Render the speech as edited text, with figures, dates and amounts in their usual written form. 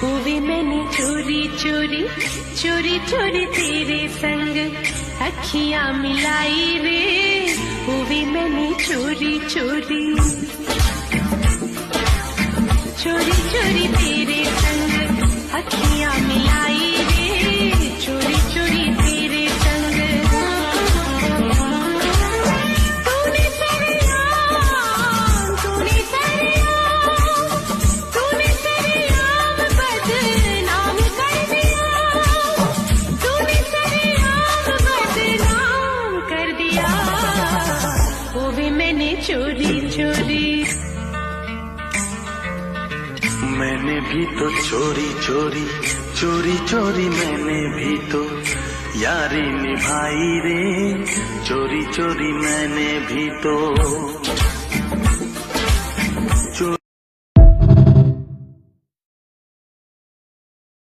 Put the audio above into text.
वो भी मैंने चोरी चोरी चोरी चोरी तेरे संग अखियां मिलाई रे, वो भी मैंने चोरी चोरी चोरी चोरी तेरे संग अखियां मिलाई रे, चोरी चोरी तेरे संग। तूने सरेआम बदनाम कर दिया, तूने सरेआम बदनाम कर दिया, वो भी मैंने चोरी चोरी। मैंने भी तो चोरी चोरी चोरी चोरी मैंने भी तो यारी निभाई रे, चोरी चोरी मैंने भी तो